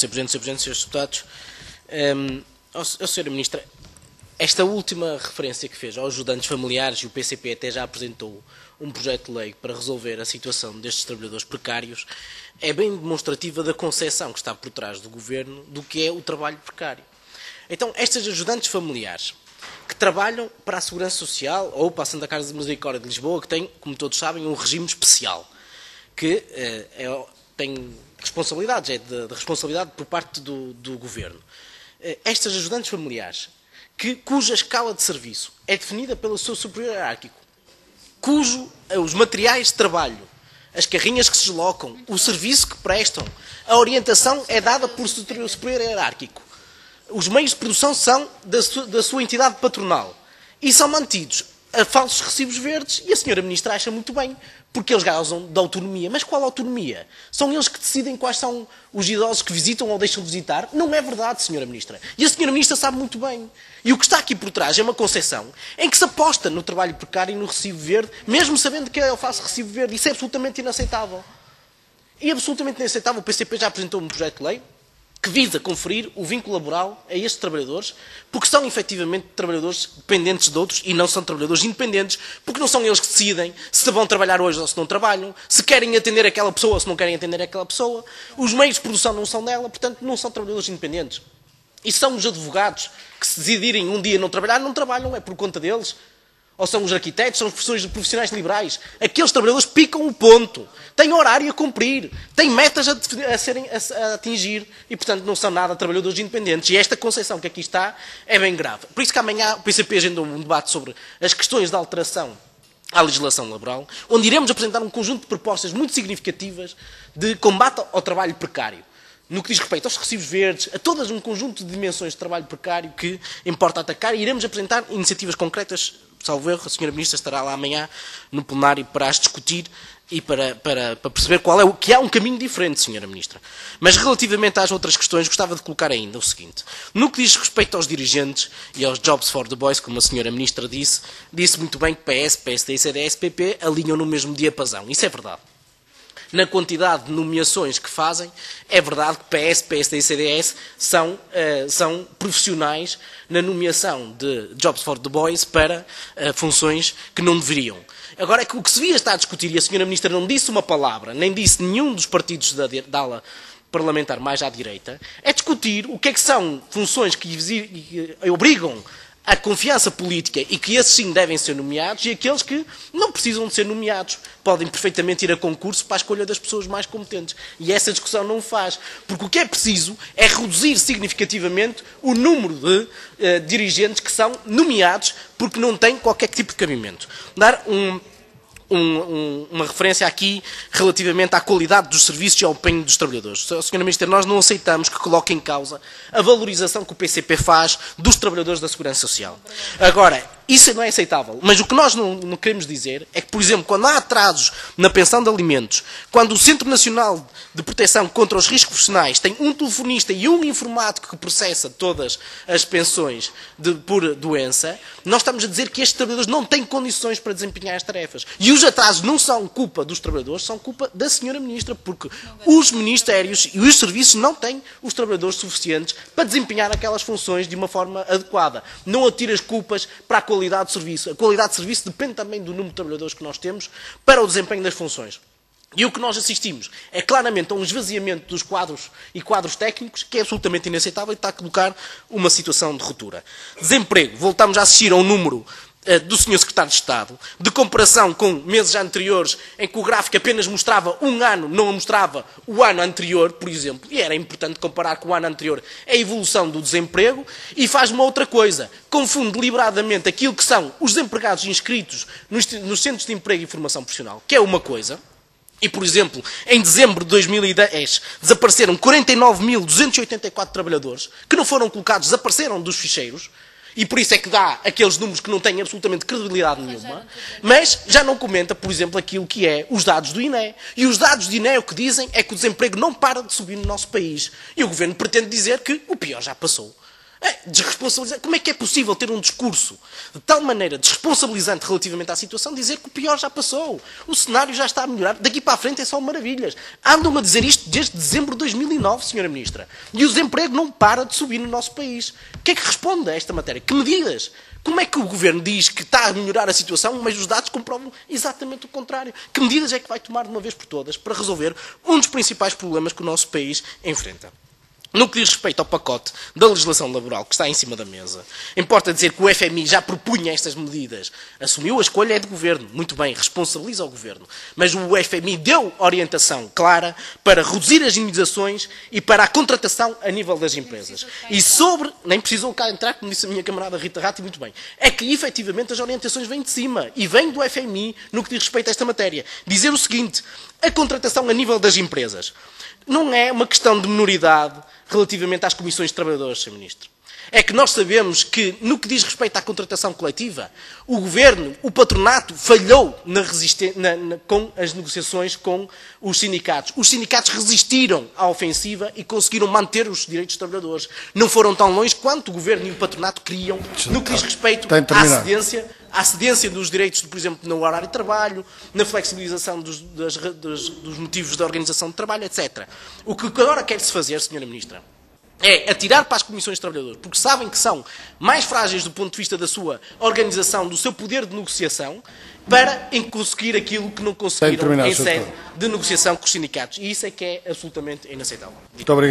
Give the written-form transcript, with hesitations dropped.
Sr. Presidente, Srs. Deputados, Sra. Ministra, esta última referência que fez aos ajudantes familiares, e o PCP até já apresentou um projeto de lei para resolver a situação destes trabalhadores precários, é bem demonstrativa da concepção que está por trás do Governo do que é o trabalho precário. Então, estes ajudantes familiares que trabalham para a Segurança Social ou para a Santa Casa de Misericórdia de Lisboa, que tem, como todos sabem, um regime especial, que tem responsabilidades, é de responsabilidade por parte do Governo. Estas ajudantes familiares, cuja escala de serviço é definida pelo seu superior hierárquico, os materiais de trabalho, as carrinhas que se deslocam, o serviço que prestam, a orientação é dada por superior hierárquico. Os meios de produção são da sua entidade patronal e são mantidos a falsos recibos verdes, e a Sra. Ministra acha muito bem, porque eles gozam de autonomia. Mas qual autonomia? São eles que decidem quais são os idosos que visitam ou deixam de visitar? Não é verdade, Sra. Ministra. E a Sra. Ministra sabe muito bem. E o que está aqui por trás é uma concepção em que se aposta no trabalho precário e no recibo verde, mesmo sabendo que é o falso recibo verde. Isso é absolutamente inaceitável. E absolutamente inaceitável. O PCP já apresentou um projeto de lei que visa conferir o vínculo laboral a estes trabalhadores, porque são efetivamente trabalhadores dependentes de outros e não são trabalhadores independentes, porque não são eles que decidem se vão trabalhar hoje ou se não trabalham, se querem atender aquela pessoa ou se não querem atender aquela pessoa. Os meios de produção não são dela, portanto não são trabalhadores independentes. E são os advogados que, se decidirem um dia não trabalhar, não trabalham, é por conta deles. Ou são os arquitetos, são os profissionais liberais. Aqueles trabalhadores picam o ponto. Têm horário a cumprir. Têm metas a atingir. E, portanto, não são nada trabalhadores independentes. E esta concepção que aqui está é bem grave. Por isso que amanhã o PCP agendou um debate sobre as questões de alteração à legislação laboral, onde iremos apresentar um conjunto de propostas muito significativas de combate ao trabalho precário. No que diz respeito aos recibos verdes, a todas um conjunto de dimensões de trabalho precário que importa atacar, e iremos apresentar iniciativas concretas. Salvo erro, a Sra. Ministra estará lá amanhã no plenário para as discutir e para perceber qual é que há um caminho diferente, Sra. Ministra. Mas relativamente às outras questões, gostava de colocar ainda o seguinte. No que diz respeito aos dirigentes e aos Jobs for the Boys, como a Sra. Ministra disse muito bem que PS, PSD, CDS, PP alinham no mesmo diapasão. Isso é verdade. Na quantidade de nomeações que fazem, é verdade que PS, PSD e CDS são profissionais na nomeação de Jobs for the Boys para funções que não deveriam. Agora, o que se devia estar a discutir, e a Sra. Ministra não disse uma palavra, nem disse nenhum dos partidos da ala parlamentar mais à direita, é discutir o que é que são funções que obrigam a confiança política e que esses sim devem ser nomeados, e aqueles que não precisam de ser nomeados. Podem perfeitamente ir a concurso para a escolha das pessoas mais competentes. E essa discussão não faz. Porque o que é preciso é reduzir significativamente o número de dirigentes que são nomeados porque não têm qualquer tipo de cabimento. Dar uma referência aqui relativamente à qualidade dos serviços e ao empenho dos trabalhadores. Sra. Ministra, nós não aceitamos que coloque em causa a valorização que o PCP faz dos trabalhadores da Segurança Social. Agora, isso não é aceitável. Mas o que nós não queremos dizer é que, por exemplo, quando há atrasos na pensão de alimentos, quando o Centro Nacional de Proteção contra os Riscos Profissionais tem um telefonista e um informático que processa todas as pensões por doença, nós estamos a dizer que estes trabalhadores não têm condições para desempenhar as tarefas. E os atrasos não são culpa dos trabalhadores, são culpa da Sra. Ministra, porque os ministérios e os serviços não têm os trabalhadores suficientes para desempenhar aquelas funções de uma forma adequada. Não atire as culpas para a qualidade de serviço. A qualidade de serviço depende também do número de trabalhadores que nós temos para o desempenho das funções. E o que nós assistimos é claramente a um esvaziamento dos quadros e quadros técnicos que é absolutamente inaceitável e está a colocar uma situação de ruptura. Desemprego. Voltamos a assistir a um número do Sr. Secretário de Estado, de comparação com meses anteriores, em que o gráfico apenas mostrava um ano, não mostrava o ano anterior, por exemplo, e era importante comparar com o ano anterior a evolução do desemprego, e faz uma outra coisa, confunde deliberadamente aquilo que são os desempregados inscritos nos centros de emprego e formação profissional, que é uma coisa. E, por exemplo, em dezembro de 2010 desapareceram 49.284 trabalhadores que não foram colocados, desapareceram dos ficheiros. E por isso é que dá aqueles números que não têm absolutamente credibilidade nenhuma, mas já não comenta, por exemplo, aquilo que é os dados do INE. E os dados do INE o que dizem é que o desemprego não para de subir no nosso país. E o Governo pretende dizer que o pior já passou. Desresponsabilizar. Como é que é possível ter um discurso de tal maneira desresponsabilizante relativamente à situação, dizer que o pior já passou, o cenário já está a melhorar, daqui para a frente é só maravilhas. Andam a dizer isto desde dezembro de 2009, Sra. Ministra. E o desemprego não para de subir no nosso país. O que é que responde a esta matéria? Que medidas? Como é que o Governo diz que está a melhorar a situação, mas os dados comprovam exatamente o contrário? Que medidas é que vai tomar de uma vez por todas para resolver um dos principais problemas que o nosso país enfrenta? No que diz respeito ao pacote da legislação laboral que está em cima da mesa, importa dizer que o FMI já propunha estas medidas. Assumiu, a escolha é do Governo. Muito bem, responsabiliza o Governo. Mas o FMI deu orientação clara para reduzir as indenizações e para a contratação a nível das empresas. E sobre... Nem precisou cá entrar, como disse a minha camarada Rita Ratti, muito bem. É que, efetivamente, as orientações vêm de cima. E vêm do FMI no que diz respeito a esta matéria. Dizer o seguinte, a contratação a nível das empresas não é uma questão de minoridade relativamente às comissões de trabalhadores, Sr. Ministro. É que nós sabemos que, no que diz respeito à contratação coletiva, o Governo, o patronato, falhou com as negociações com os sindicatos. Os sindicatos resistiram à ofensiva e conseguiram manter os direitos dos trabalhadores. Não foram tão longe quanto o Governo e o patronato queriam, no que diz respeito à cedência dos direitos, por exemplo, no horário de trabalho, na flexibilização dos motivos da organização de trabalho, etc. O que agora quer-se fazer, Sra. Ministra, é atirar para as comissões de trabalhadores, porque sabem que são mais frágeis do ponto de vista da sua organização, do seu poder de negociação, para conseguir aquilo que não conseguiram em sede de negociação com os sindicatos. E isso é que é absolutamente inaceitável. Muito obrigado.